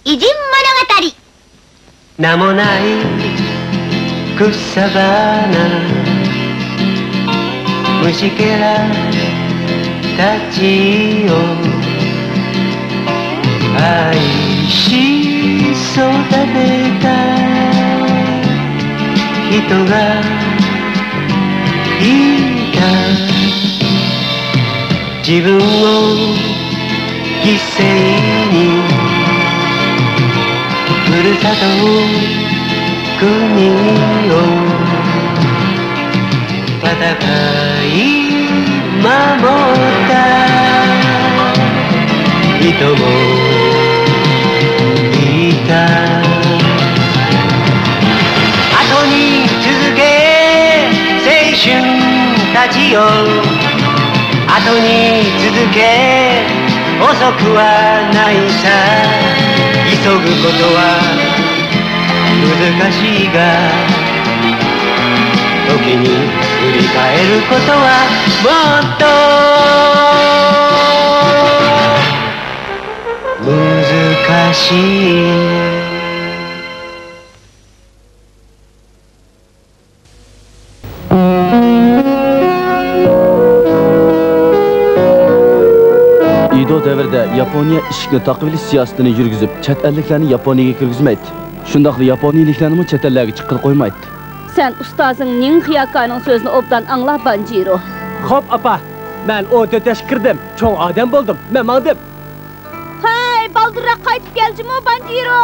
偉人物語。名もない草花虫けらたちを愛し育てた人がいた。自分を犠牲にふるさと国を戦い守った人もいた。後に続け青春たちよ、後に続け遅くはないさ。急ぐことは難しいが、時に振り返ることはもっと難しい。İdo devrede Yaponiya ishni taqvilish siyosatini yurgizib, chet elliklarni Yaponiyaga kirgizmaydi. Shundaqla Yaponiyaliklarni chet ellarga chiqib qo'ymaydi. Sen ustozing Ning Hiyakaning so'zini obdan angla Banjiro. Xo'p, apa. Men o'ta tashkirdim. Cho'ng odam bo'ldim. Men mangdim. Hey, baldirroq qaytib keljimi Banjiro?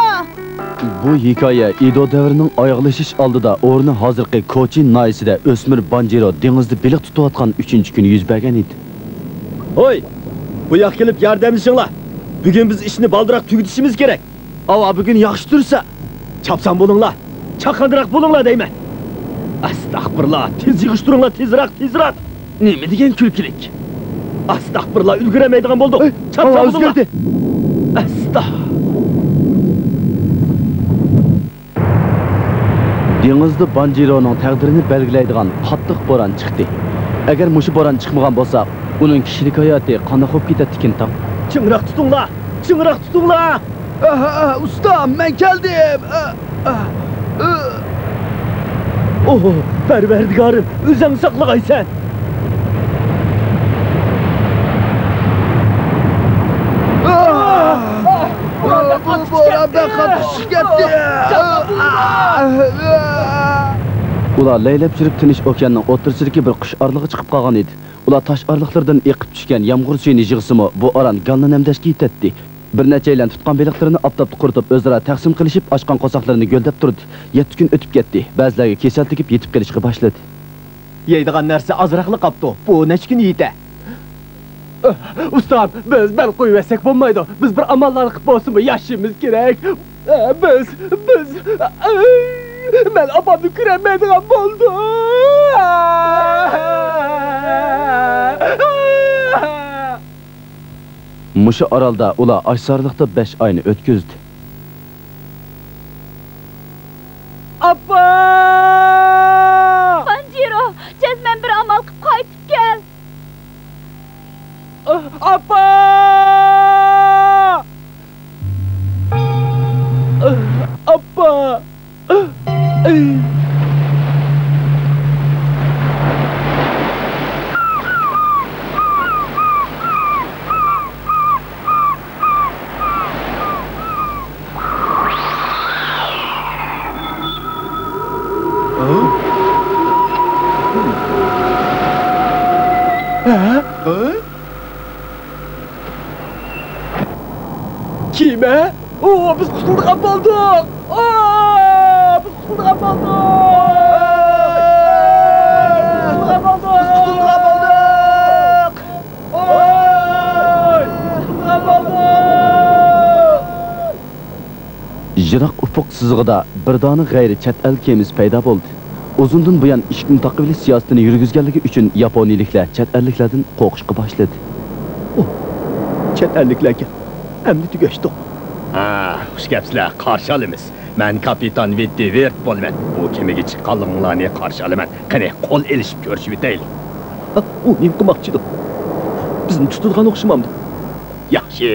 Bu hikoya İdo davrining oyoqlashish oldida o'rni hozirgi Kochin noyisida o'smir Banjiro dengizda baliq tutayotgan 3-kuni yuz bergan edi. Hoy! Bu yoq kelib yordamlashinglar. Bugun biz ishni baldiroq tugatishimiz kerak. Ava bugun yaxshi tursa, chapsan bo'linglar. Chaqandiroq bo'linglar deyman. Astag'firullah, tez yig'ishtiringlar, tezroq. Nima degan kulkilik? Astag'firullah, ulguramaydigan bo'ldik. Chapsan o'zgardi. Dengizda Banjironing taqdirini belgilaydigan qattiq bo'ron chiqdi. Agar mushu bo'ron chiqmagan bo'lsa, uning kishilik hayoti qanday bo'lib ketadi tam. Chingroq tutinglar. Ustam, men keldim. Oh, Parvardigorim, o'zing saqlag'aysan. Bu bo'ronda qattiq ketdi. Ular laylab yurib Tinch okeanining o'rtasidagi bir qush orlig'i chiqib qolgan edi. Ular tosh orliqlardan eqib tushgan yomg'ir suyini yig'simi bu oran galni namdashga yetdi. Bir necha yildan tutgan beliqlarini optobda quritib o'zaro taqsim qilishib, ochgan qo'soqlarini go'ldab turdi. 7 kun o'tib ketdi. Ba'zilarga kasal tegib yetib kelishga boshladi. Yeydigan narsa ozroqli qopdi. Bu necha kun yeydi? Ustam, ben qo'yversak bo'lmaydi. Biz bir amallar qilib bo'lsinmi, yashashimiz kerak. Biz men opamni ko'rmaydigan bo'ldim. Mushu orolda ular ashsarlikda 5 oyni o'tkazdi. Appa! Banjiro, jazman bir amal qilib qaytib kel. Appa! Appa! Kime? Biz qutulgan bo'ldik. Biz qutulgan bo'ldik. Jiroq ufuq sizig'ida bir dona g'ayri chet el kemisi paydo bo'ldi. Uzundan buyon ishni taqvilish siyosatini yurgizganligi uchun yaponiyaliklar chet elliklardan qo'rqishga boshladi. Chet elliklarga endi tugashdi. Xush gapsizlar, qarshi olamiz. Men kapitan Vitti Vert bo'laman. Bu kemaga chiqqanlarni qarshi olaman. Qani qo'l elishib ko'rishib o'taylik. U nima qilmoqchidir? Bizni tutadigan o'xshamamdi. Yaxshi.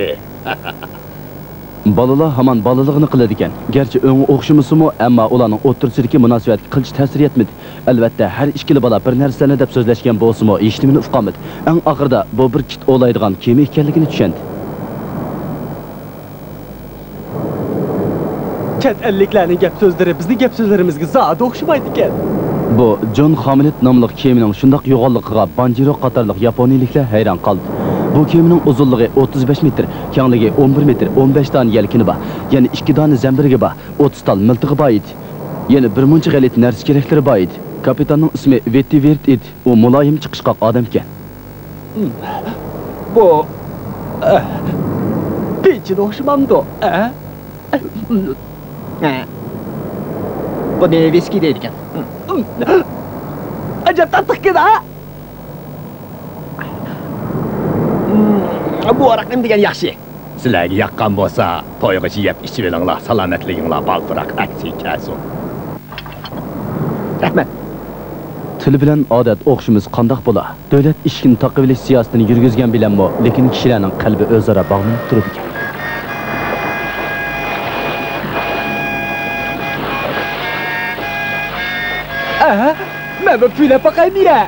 Balalar hamon balaligini qiladi ekan. Garchi o'ngi o'xshamasimi, ammo ularning o'rtasidagi munosabatga qilch ta'sir etmadi. Albatta, har ikkili bola bir narsani deb so'zlashgan bo'lsa-mu, hech nimani uqolmadi. Eng oxirida bu bir kit o'laydigan kema ekanligini tushundi. Chet elliklarning gap so'zlari bizning gap so'zlarimizga zoda o'xshamaydi ekan. Bu John Hamlet nomli kemaning shundoq yo'g'onligiga Banjiro qatorliq yaponiyaliklar hayron qoldi. Bu kemaning uzunligi 35 metr, kengligi 11 metr, 15 dona yelkini bor. Ya'ni 2 dona zambirga bor, 30 tal miltig'i bor edi. Yana bir muncha g'alit narsa keraklari bor edi. Kapitanning ismi Vetti Vert edi. U muloyim chiqishqoq odam ekan. Bu Pechida o'xshamamdi, Bu ne viski deydi ekan. Ajab tattiqkin, Bu araqim degan yaxshi. Sizlarga yaqqan bo'lsa, to'yg'ichi yeb ichib olinglar, salomatliginglar baltiroq aksi kaso. Rahmat. Til bilan odat o'xshimiz qandoq bo'la? Davlat ishkin taqib olish siyosatini yurgizgan bilanmi, lekin kishilarning qalbi o'zaro bog'lanib turadi ekan. Men bu pula paqaymiya.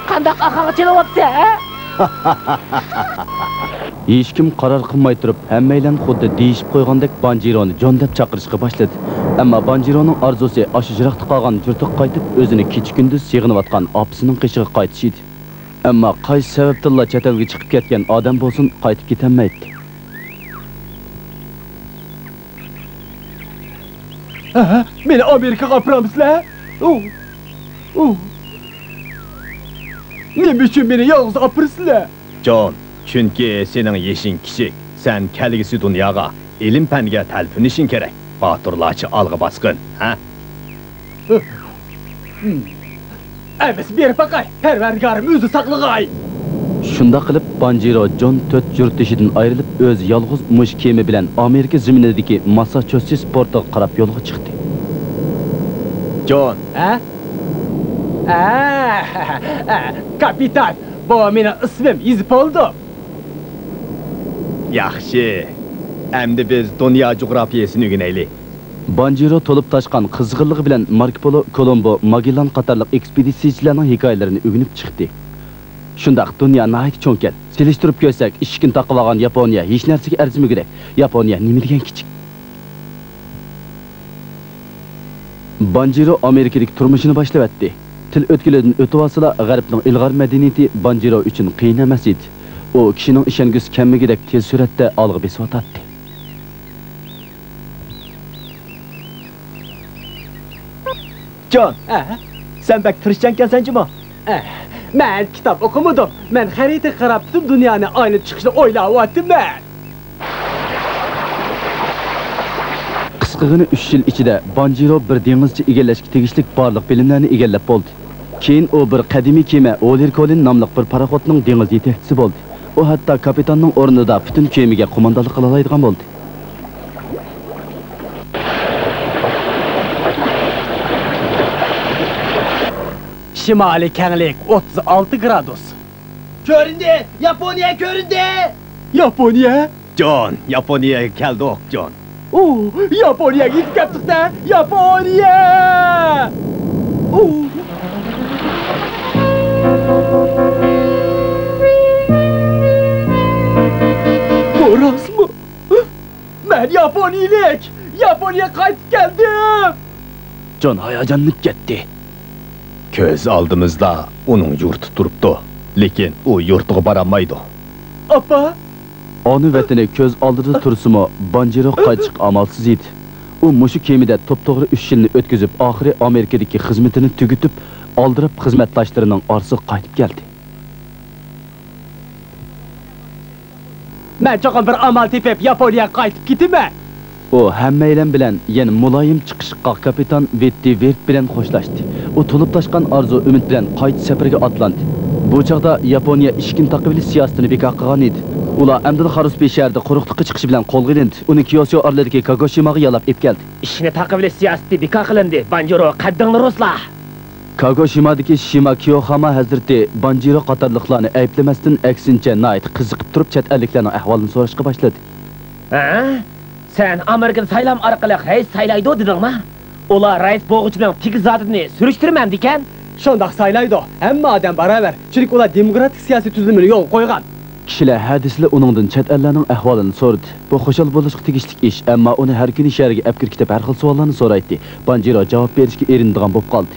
Qandaq aqaga chelayapti, Hech kim qaror qilmay turib, hammaylar xuddi deyishib qo'ygandek Banjironi jon deb chaqirishga boshladi. Ammo Banjironing orzusi oshijiroqda qolgan yurtiga qaytib, o'zini kecha-kunduz sig'inayotgan opasining qishiga qaytish edi. Ammo qaysi sababdan chet elga chiqib ketgan odam bo'lsin, qaytib ketolmaydi. Meni Amerikaga opiramizlar. Nima uchun meni yolg'iz opirsizlar? John, chunki sening yeshing kichik. Sen kelgisi dunyoga, ilm fanga talpinishing kerak. Boturlarcha olg'a bosqin, ha? Biz berib baqay, Parvardigorim o'zi saqlag'ay. Shunda qilib Banjiro John 4 yurtishidan ayrilib, o'z yolg'iz mush kema bilan Amerika zaminidagi Massachusetts portiga qarab yo'lga chiqdi. John, kapitan, bu mening ismim yozib oldim. yaxshi. Endi biz dunyo jo'grafiyasini o'rganaylik. Banjiro to'lib toshgan qizg'inligi bilan Marco Polo, Colombo, Magellan qatorliq ekspeditsiyachilarning hikoyalarini o'rganib chiqdi. Shundaq dunyo nahayt cho'nkan. Selishtirib ko'rsak, ishkin taqib olgan Yaponiya hech narsaga arzimagidek. Yaponiya nima degan kichik. Banjiro Amerikalik turmushini boshlayapti. Til o'tkilidan o'tib olsalar, g'arbning ilg'or madaniyati Banjiro uchun qiyin emas edi. U kishining ishongusi kammigidek tez suratda olg'a besotadi. John, sen bak tirishchankansan-chi-mi? Men kitob o'qimadim. Men xarita qarab turib dunyoni aylanib chiqishni o'ylayapman. Qisqagina 3 yil ichida Banjiro bir dengizchi egallashga tegishli barliq bilimlarni egallab bo'ldi. Keyin u bir qadimiy kema Oler Colin nomli bir paraxodning dengiz yetakchisi bo'ldi. U hatto kapitanning o'rnida butun kemaga qo'mondonlik qila oladigan bo'ldi. Shimoliy kenglik 36 gradus. Ko'rindi! Yaponiya ko'rindi! Yaponiya? John, Yaponiyaga keldik, John. Yaponiyaga yetib keldik-da. Yaponiya! Bu rostmi? Men yaponiyalik! Yaponiya qaytib keldim! John hayajonlanib ketdi. Ko'z oldimizda uning yurti turibdi, lekin u yurtiga boramaydi. Apa? Onu vatani ko'z oldida tursimi, Banjiro qaytish amalsiz edi. U mushu kemada to'p-to'g'ri 3 yilni o'tkazib, oxiri Amerikadagi xizmatini tugatib, oldirib xizmatdoshlarining orsiga qaytib keldi. Men cho'qin bir amal tepib Yaponiyaga qaytib ketaman. U hammaylar bilan yana muloyim chiqishqa kapitan Vetti Vert bilan xo'shlashdi. U to'lib toshgan orzu umid bilan qaytish safariga otlandi. Bu chaqda Yaponiya ishkin taqib siyosatini bekor qilgan edi. Ular Amdil Xarusbi shahrida quruqlikqa chiqishi bilan qo'lga olindi. Uni Kyosho orolidagi Kagoshimaga yalab ep keldi. Ishni taqib olish siyosati bekor qilindi. Banjiro qaddingni rostla. Kagoshima'dagi Shima Kiyohama Hazreti Banjiro qatorliqlarni ayblamasdan aksincha nayt qiziqib turib chet elliklarning ahvolini so'rashga boshladi. Sen Amerikada saylam orqali rais saylaydi dedingmi? Ular rais bo'g'ichining tigi zotini surishtirmam degan. Shundoq saylaydi. Hamma odam baravar. Chunki ular demokratik siyosiy tuzumini yo'l qo'ygan. Kishilar hadislar uningdan chet ellarning ahvolini so'radi. Bu xushal bo'lishga tegishli ish, ammo uni har kuni shahriga olib kirib har xil savollarni so'raydi. Banjiro javob berishga erinadigan bo'lib qoldi.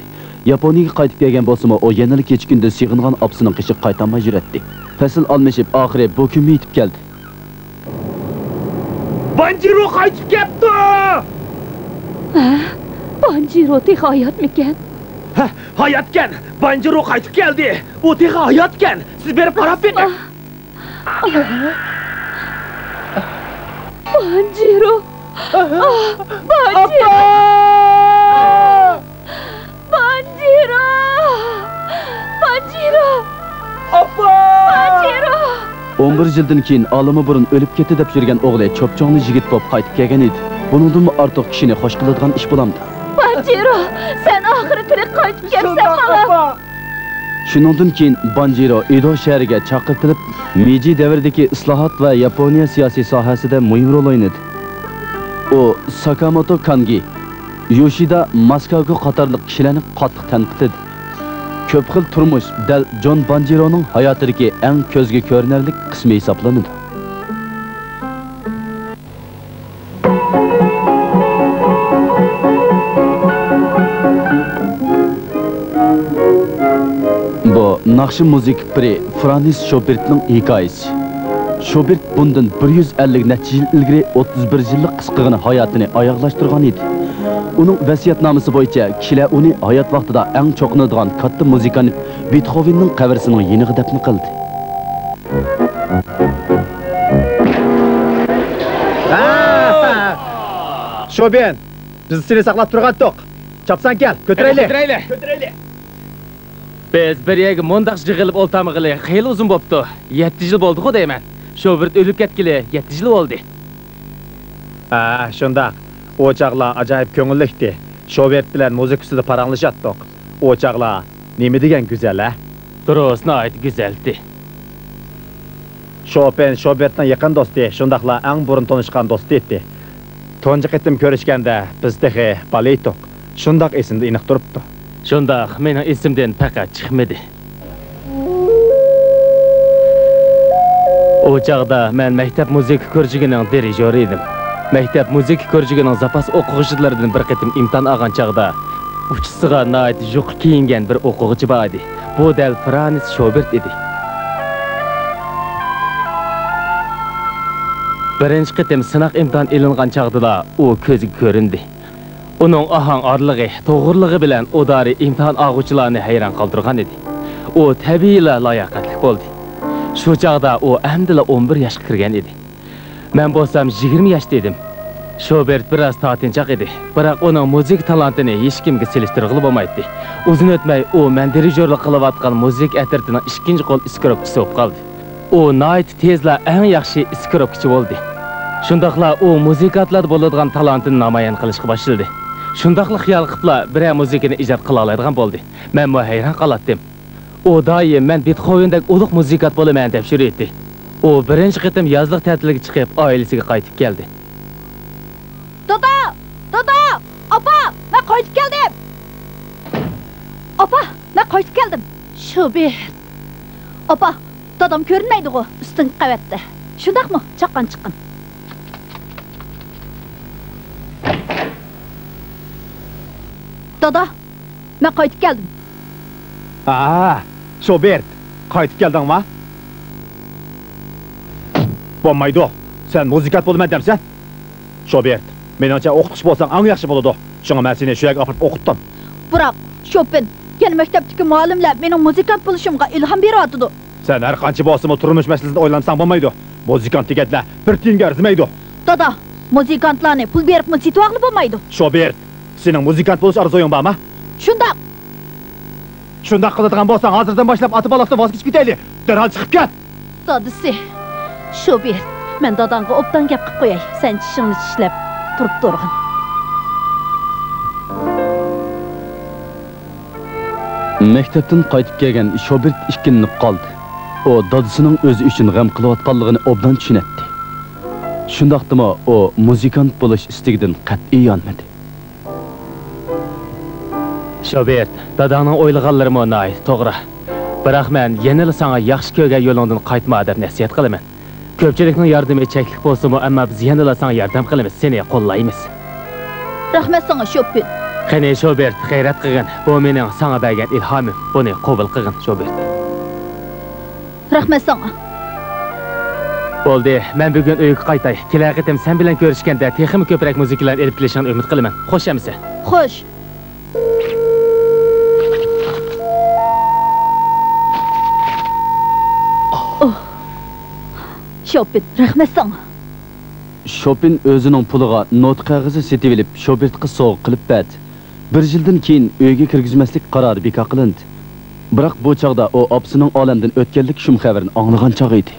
Yaponiyaga qaytib kelgan bo'lsa-mu, o yana kechkunda sig'ingan opsining qishi qaytamay yuradi. Fasl almashib, oxiri bu kun yetib keldi. Banjiro qaytib keldi. Banjiro tek hayotmikan? Hayotgan. Banjiro qaytib keldi. U tek hayotgan. Siz berib qarab bering. Banjiro. Banjiro. Banjiro! Banjiro! Appa! Banjiro! 11 yildan keyin olimi burun o'lib ketdi deb yurgan o'g'li cho'pchongli yigit bo'lib qaytib kelgan edi. Buningdan ortiq kishini xo'sh qiladigan ish bo'lamdi. Banjiro, sen oxiri tirik qaytib kelsan bolam. Shuningdan keyin Banjiro Edo shahriga chaqirtilib, Meiji davridagi islohot va Yaponiya siyosiy sohasida muhim rol o'ynadi. U Sakamoto Kangi, Yoshida Maskago qatorliq kishilarni qattiq tanqid etdi. Ko'p xil turmush dal John Banjironing hayotidagi eng ko'zga ko'rinarli qismi hisoblanadi. Bu naqshi muzik piri Francis Schubertning hikoyasi. Schubert bundan 150 necha yil ilgari 31 yillik qisqagina hayotini oyoqlashtirgan edi. Uning vasiyatnomasi bo'yicha kishilar uni hayot vaqtida eng cho'qinadigan katta muzikant Beethovenning qabrisining yeniga dafn qildi. Shoben, biz seni saqlab turgandik. Chapsan kel, ko'taraylik. Biz bir yerga mondaq yig'ilib o'ltamig'ili xeyli uzun bo'pti. 7 yil bo'ldi-ku deyman. Shobert o'lib ketgili 7 yil bo'ldi. Shunda o chaqlar ajoyib ko'ngillikdi. Shobert bilan muzik ustida paranglashdik. O chaqlar nima degan go'zal, a? Durustni ayt, go'zaldi. Chopin Shobertning yaqin do'sti, shundaqla eng burun tanishgan do'sti edi. Tunji qitim ko'rishganda bizdagi balettok. Shundaq esimda aniq turibdi. Shundaq mening esimdan faqat chiqmadi. O chaqda men maktab muzik ko'rjigining dirijori edim. Maktab muzik ko'rjigining zapas o'quvchilaridan bir qitim imtihon olgan chaqda uchisiga nayt juq kiyingan bir o'quvchi bor edi. Bu dal Francis Schubert edi. Birinchi qitim sinaq imtihon elingan chaqda u ko'zga ko'rindi. Uning ahang orlig'i, to'g'riligi bilan odari imtihon oluvchilarni hayron qoldirgan edi. U tabiiyla layoqatli bo'ldi. Shu chaqda u amdila 11 yoshga kirgan edi. Men bo'lsam 20 yoshda edim. Schubert biroz tortinchoq edi, biroq uning muzik talantini hech kimga selishtirg'ili bo'lmaydi. Uzun o'tmay u men dirijorlik qilayotgan muzik atritining ikkinchi qo'l iskropchisi bo'lib qoldi. U nayt tezla eng yaxshi iskropchi bo'ldi. Shundaqla u muzikantlar bo'ladigan talantini namoyon qilishga boshladi. Shundaqla xiyol qilibla bir muzikani ijod qila oladigan bo'ldi. Men bu hayron qoldim. U doim men Beethovendek ulug' muzikant bo'laman deb shiraydi. U birinchi qitim yozliq ta'tilga chiqib, oilasiga qaytib keldi. Dodo! Opa, men qaytib keldim. Opa, men qaytib keldim. Schubert. Opa, dodam ko'rinmaydi-ku, ustin qavatda. Shundaqmi? Chaqqan chiqqan. Dodo, men qaytib keldim. Schubert, qaytib keldingmi? Bo'lmaydi. Sen muzikant bo'laman demsan? Schubert, menimcha o'qitish bo'lsang eng yaxshi bo'ladi. Shunga men seni shu yerga olib o'qitdim. Biroq, Chopin, yana maktabdagi muallimlar mening muzikant bo'lishimga ilhom beryapti. Sen har qancha bo'lsa-mu turmush masalasini o'ylamsan bo'lmaydi. Muzikant deganlar bir tiyinga arzimaydi. Dodo, muzikantlarni pul berib sotib bo'lmaydi. Schubert, sening muzikant bo'lish orzuying bormi? Shundaq. Shundaq qiladigan bo'lsang, hozirdan boshlab oti baloqdan voz kechib ketaylik. Darhol chiqib ket. Dodisi, Schubert, men dodangga obdan gap qilib qo'yay. Sen tishingni tishlab turib turg'in. Maktabdan qaytib kelgan Shobert ikkilinib qoldi. O dadisining o'zi uchun g'am qilayotganligini obdan tushunatdi. Shundaqdimi o muzikant bo'lish istigidan qat'iy yonmadi. Shobert, dadangning o'ylaganlari mo'nay, to'g'ri. Biroq men yana sana yaxshi ko'rgan yo'lingdan qaytma deb nasihat qilaman. Ko'pchilikning yordami cheklik bo'lsa-mu, ammo biz yana sana yordam qilamiz, seni qo'llaymiz. Rahmat sana Shobert. Qani Shobert, g'ayrat qilgin. Bu mening sana bergan ilhomim. Buni qabul qilgin, Shobert. Rahmat sana. Bo'ldi, men bugun uyga qaytay. Kelar qitim sen bilan ko'rishganda texnik ko'proq muzikalarni elib kelishini umid qilaman. Xo'shamisiz? Xo'sh. Shobert, rahmat sana. Chopin o'zining puliga not qog'ozi setib olib, Shobertga sovg'a qilib berdi. Bir yildan keyin uyga kirgizmaslik qarori bekor qilindi. Biroq bu chaqda o opsining olamdan o'tganlik shum xabarini anglagan chaq edi.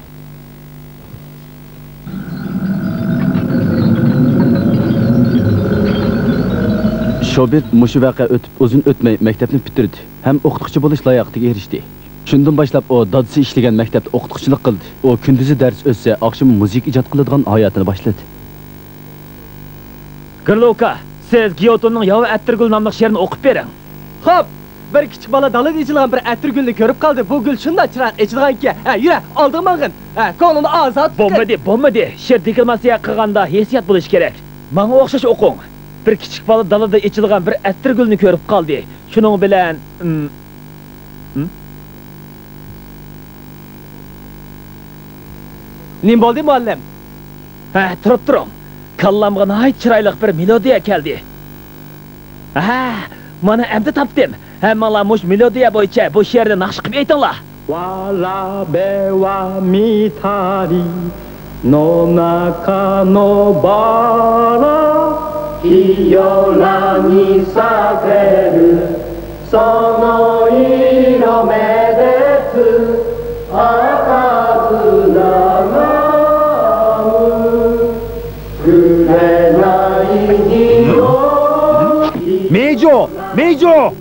Shobert mushu vaqa o'tib uzun o'tmay maktabni bitirdi. Ham o'qituvchi bo'lish layoqatiga erishdi. Shundan boshlab o dadisi ishlagan maktabda o'qituvchilik qildi. O kunduzi dars o'tsa, oqshom muzik ijod qiladigan hayotini boshladi. Girloka, siz Giyotonning Yova Attirgul nomli she'rini o'qib bering. Xo'p, bir kichik bola dalada ichilgan bir atirgulni ko'rib qoldi. Bu gul shunday chiroq ichilganki, yura, oldin mang'in. Ko'nglini ozod qil. Bo'lmadi. She'r deklamasiya qilganda hissiyat bo'lish kerak. Menga o'xshash o'qing. Bir kichik bola dalada ichilgan bir attirgulni ko'rib qoldi. Shuning bilan Nim bo'ldi muallim? Turib turing. Kallamga nihoyat chiroyli bir melodiya keldi. Mana endi topdim. Hammalar mush melodiya bo'yicha bu she'rni naqsh qilib aytinglar. Wala be wa mitari no naka no bara Iyona ni sageru sono iro medetu akazuna Mejo!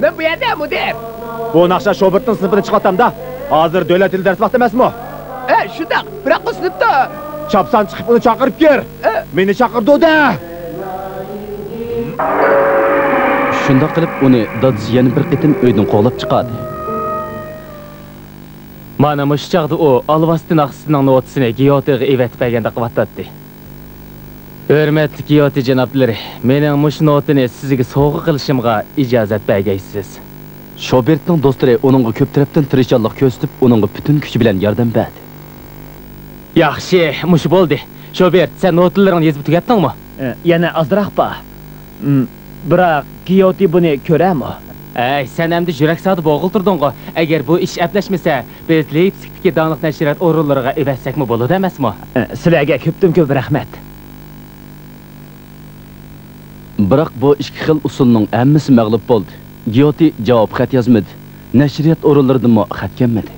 Ben bu yerda mudir. Bu naqsha Shobertning sinfini chiqatamda. Hozir davlat tili dars vaqti emasmi? Shundoq, biroq bu sinfda Chapsan chiqib uni chaqirib kel. Meni chaqirdi-da. Shundoq qilib uni dadisi yana bir qitim uydan qo'g'lab chiqadi. Mana mush chaqda u Alvastin aqsining notisini Giyotiga evatib berganda qivatdi. Hurmatli Giyoti janoblari, mening mush notini sizga sovg'a qilishimga ijozat bergaysiz. Shobertning do'stlari uningga ko'p tarafdan tirishchilik ko'rsatib, uningga butun kuchi bilan yordam berdi. Yaxshi, mush bo'ldi. Shobert, sen notalaringni yozib tugatdingmi? Yana ozroq bor. Biroq Giyoti buni ko'rami? Sen endi yurak sadi bo'g'iltirding-ku. Agar bu ish aplashmasa, biz Leipzigdagi donliq nashriyat o'rinlariga evassakmi bo'ladi emasmi? Sizlarga ko'p rahmat. Biroq bu ikki xil usulning hammasi mag'lub bo'ldi. Giyoti javob xat yozmadi. Nashriyat o'rinlaridan xat kelmadi.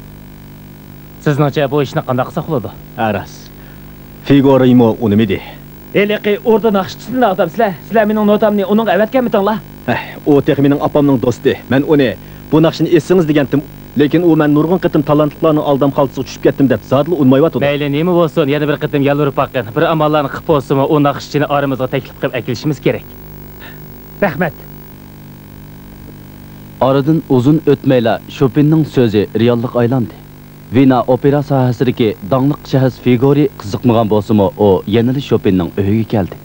Sizningcha bu ishni qanday qilsa bo'ladi? Aras. Figurimo unimidi. Eliqi o'rda naqshchisini adamsizlar. Sizlar mening notamni uning avatganmitinglar? O texmining opamning do'sti. Men uni bu naqshni esingiz degandim. Lekin u men nurg'un qitim talantlilarning aldam xaltisiga tushib ketdim deb zodli unmayotdi. Mayli, nima bo'lsin, yana bir qitim yalvirib boqqan. Bir amallarni qilib bo'lsa-mu, u naqshchini oramizga taklif qilib akilishimiz kerak. Rahmat. Aradan uzun o'tmayla Chopinning so'zi reallik aylandi. Vina opera sohasidagi donliq shaxs Figori qiziqmagan bo'lsa-mu, o yana Chopinning uyiga keldi.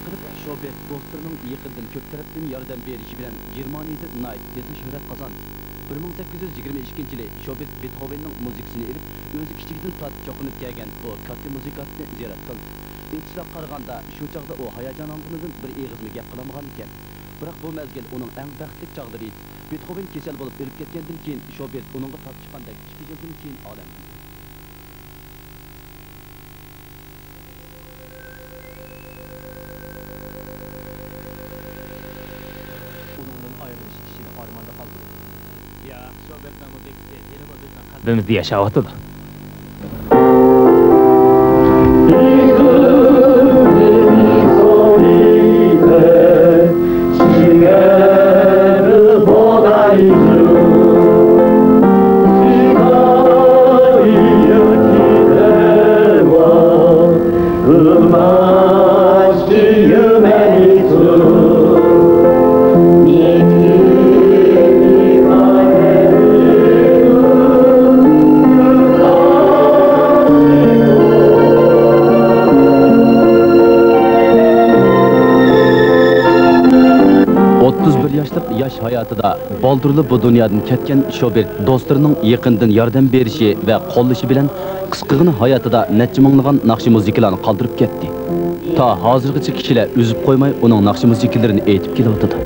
qilib Şobert do'stlarining yaqindan ko'p tarafdan yordam berishi bilan Germaniyada nihoyat tez shuhrat qozondi. 1822-yili Şobert Beethovenning muzikasini elib, o'zi kichikdan tortib cho'qinib kelgan bu katta muzikantni ziyorat qildi. Aytishlariga qaraganda, shu chog'da u hayajon olganidan bir eg'izmi gap qilamagan ekan. Biroq bu mezgil uning eng baxtli chog'lari edi. Beethoven kasal bo'lib o'lib ketgandan keyin Şobert uningga tortib chiqqandek 2 yildan keyin olam Bizde yaşayatıdı. Yaş hayatida baldırlı bu dünyadan ketken Şobert dostlarının yakından yardım berişi ve qo'llashi bilan qisqagina hayatida necha minglagan naqshi muzikalarni qoldirib ketdi. Ta hozirgacha kishilar üzüp qo'ymay uning naqshi muzikalarini aytib kelyapti.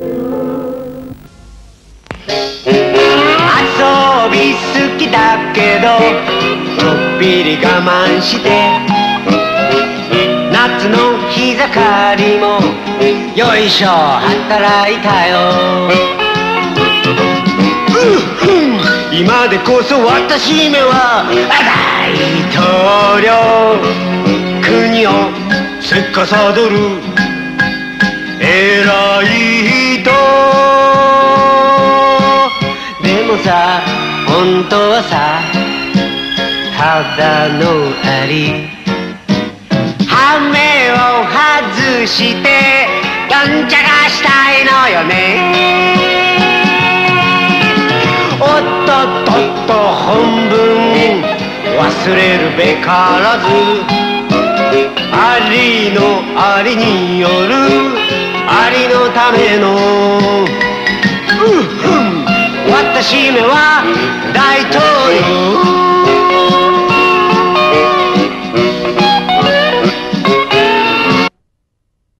遊び好きだけどちょっぴり我慢して夏の日盛りもよいしょ働いたよ今でこそ私めは大統領国を司る偉い人でもさ本当はさただのアリ羽目を外してやんちゃがしたいのよねおっとっとっと本文忘れるべからずありのありによるありのための私めは大統領